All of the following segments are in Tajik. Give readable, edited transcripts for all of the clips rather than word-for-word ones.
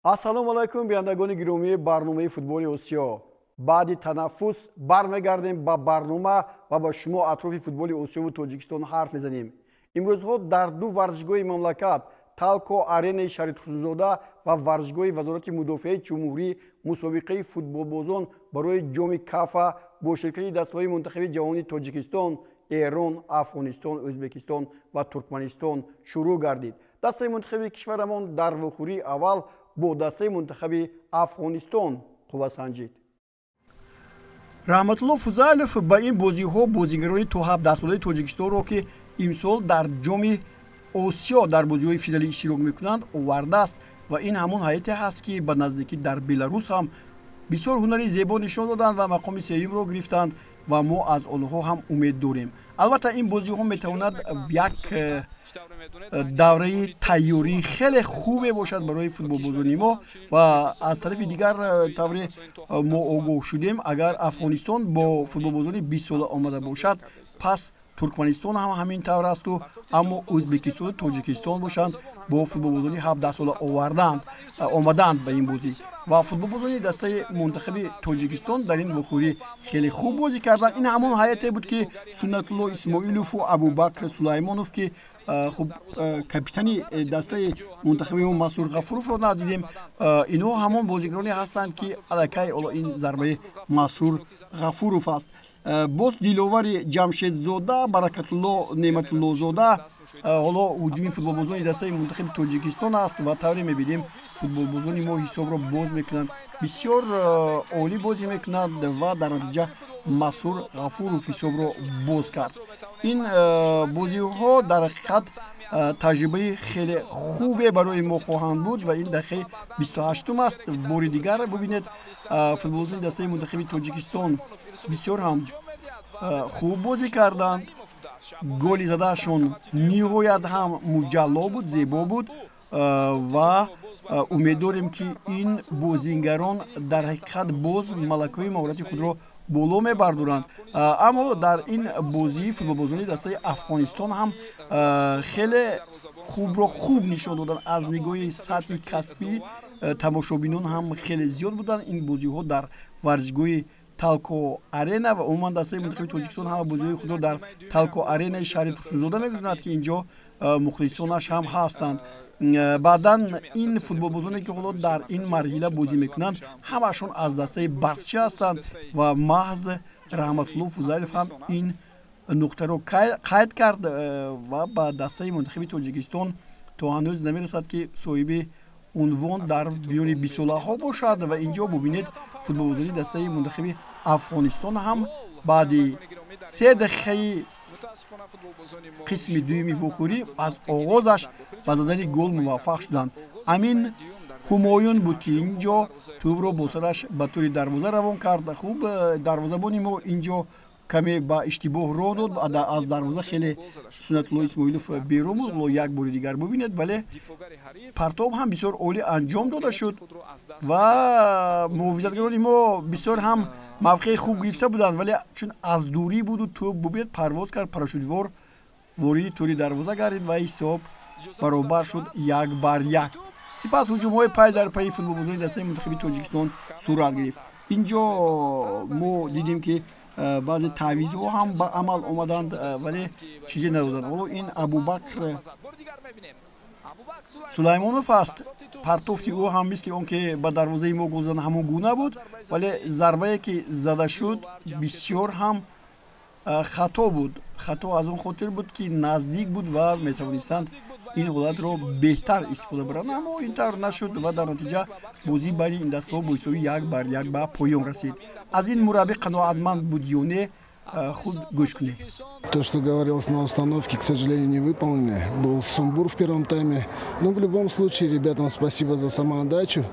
ассалому алайкум бинандагони гиромии барномаи футболи осиё. баъди танаффус бармегардем ба барнома ва ба шумо атрофи футболи осиёву тоҷикистон ҳарф мезанем. имрӯзҳо дар ду варзишгоҳи мамлакат талко аренаи шариқ хусузода ва варзишгоҳи вазорати мудофиаи ҷумҳурӣ мусобиқаи футболбозон барои ҷоми кафа бо ширкати дастаҳои мунтахаби ҷаҳони тоҷикистон, эрон, афғонистон, ӯзбекистон ва туркманистон шурӯъ гардид. дастаи мунтахаби кишварамон дар вохӯрии аввал бо дастаи мунтахаби афғонистон қувва санҷид. раҳматулло фузайлов ба ин бозиҳо бозигарони то 17 солаи тоҷикистонро ки имсол дар ҷоми осиё дар бозиҳои финалӣ иштирок мекунанд овардааст ва ин ҳамон ҳайате ҳаст ки ба наздикӣ дар беларус ҳам бисёр ҳунари зебо нишон доданд ва мақоми сеюмро гирифтанд ва мо аз онҳо ҳам умед дорем. албатта ин бозиҳо метавонад як давраи тайёрӣ хеле хубе бошад барои футболбозони мо ва аз тарафи дигар тавре мо огоҳ шудем агар афғонистон бо футболбозони 20 сола омада бошад пас туркманистон ҳам ҳамин тавр асту аммо ӯзбекистону тоҷикистон бошанд бо футболбозони 17 сола омаданд ба ин бозӣ ва футболбозони дастаи мунтахаби тоҷикистон дар ин вохӯрӣ хеле хуб бозӣ карданд. ин ҳамон ҳайате буд ки суннатулло исмоилову абубакр сулаймонов ки хуб капитани дастаи мунтахаби мо масур ғафуровро надидем. инҳо ҳамон бозигароне ҳастанд ки аллакай ин зарбаи масур ғафуров аст. боз диловари ҷамшедзода, баракатулло неъматуллозода ҳоло ҳуҷуми футболбозони дастаи мунтахаби тоҷикистон аст ва тавре мебинем футболбозони мо ҳисобро боз мекунанд, бисёр олӣ бозӣ мекунанд ва дар натиҷа масур ғафуров ҳисобро боз кард. ин бозиҳо дар ҳақиқат таҷрибаи хеле хубе барои мо хоҳанд буд ва ин дақиқаи 28 аст. бори дигар бубинед футболбозони дастаи мунтахаби тоҷикистон бисёр ҳам хуб бозӣ карданд. голи задаашон ниҳоят ҳам муҷалло буд, зебо буд ва умед дорем ки ин бозигарон дар ҳақиқат боз малакаҳои маҳорати худро боло мебардоранд. аммо дар ин бозӣ футболбозони дастаи афғонистон ҳам хеле хубро хуб нишон доданд. аз нигоҳи сатҳи касбӣ тамошобинон ҳам хеле зиёд буданд. ин бозиҳо дар варзишгоҳи талко арена ва умуман дастаи мунтахаби тоҷикистон ҳама бозиҳои худро дар талко аренаи шаҳри хусузода мегузорад ки инҷо мухлисонаш ҳам ҳастанд. баъдан ин футболбозоне ки ҳоло дар ин марҳила бозӣ мекунанд ҳамашон аз дастаи барқчӣ ҳастанд ва маҳз раҳматулло фузайлов ҳам ин нуқтаро қайд кард ва ба дастаи мунтахаби тоҷикистон то ҳанӯз намерасад ки соҳиби унвон дар биёни бисолаҳо бошад ва инҷо бубинед футболбозони дастаи мунтахаби афғонистон ҳам баъди 3 дақиқаи қисми дуюми вохӯрӣ аз оғозаш ба задани гол муваффақ шуданд. амин ҳумоюн буд ки инҷо тӯбро бо сараш ба тӯри дарвоза равон кард. хуб дарвозабони мо инҷо каме ба иштибоҳ роҳ дод, аз дарвоза хеле суннатулло исмоилов берун буд. як бори дигар бубинед, бале партоб ҳам бисёр олӣ анҷом дода шуд ва муҳофизатгарони мо бисёр ҳам мавқеи хуб гирифта буданд, вале чун аз дурӣ буду тӯб бубинед парвоз кард, парашютвор вориди тӯри дарвоза гардид ва ҳисоб баробар шуд 1-1. сипас ҳуҷумҳои пай дар пайи футболбозони дастаи мунтахаби тоҷикистон сурат гирифт. инҷо мо дидем ки баъзе таъвизҳо ҳам ба амал омаданд, вале чизе надоданд. ҳоло ин абубакр сулаймонов аст. партофти ӯ ҳам мисли он ки ба дарвозаи мо гол задан ҳамон гуна буд, вале зарбае ки зада шуд бисёр ҳам хато буд. хато аз он хотир буд ки наздик буд ва метавонистанд ин ҳолатро беҳтар истифода баранд, аммо ин тавр нашуд ва дар натиҷа бозӣ байни ин дастаҳо бо ҳисоби 1-1 ба поён расид. аз ин мураббӣ қаноатманд буд ё не, худ гӯш кунед. То, что говорилось на установке, к сожалению, не выполнено. Был сумбур в первом тайме. Но в любом случае, ребятам спасибо за самоотдачу.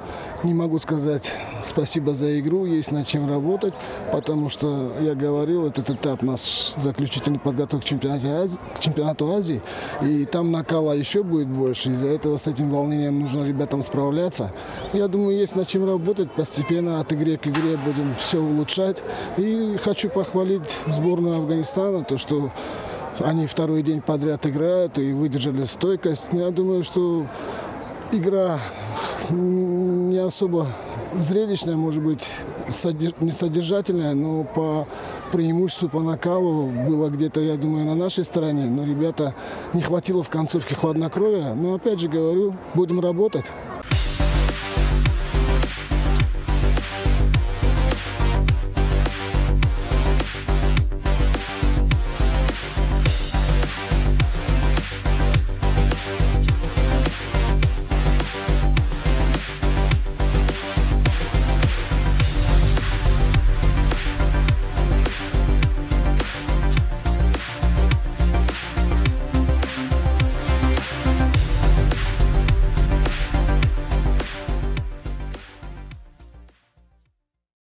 Не могу сказать спасибо за игру, есть над чем работать, потому что, я говорил, этот этап наш заключительной подготовки к чемпионату Азии, и там накала еще будет больше. Из-за этого с этим волнением нужно ребятам справляться. Я думаю, есть над чем работать. Постепенно от игры к игре будем все улучшать. И хочу похвалить сборную Афганистана, то, что они второй день подряд играют и выдержали стойкость. Я думаю, что игра особо зрелищная, может быть, не содержательная, но по преимуществу, по накалу было где-то, я думаю, на нашей стороне. Но ребята не хватило в концовке хладнокровия. Но опять же говорю, будем работать.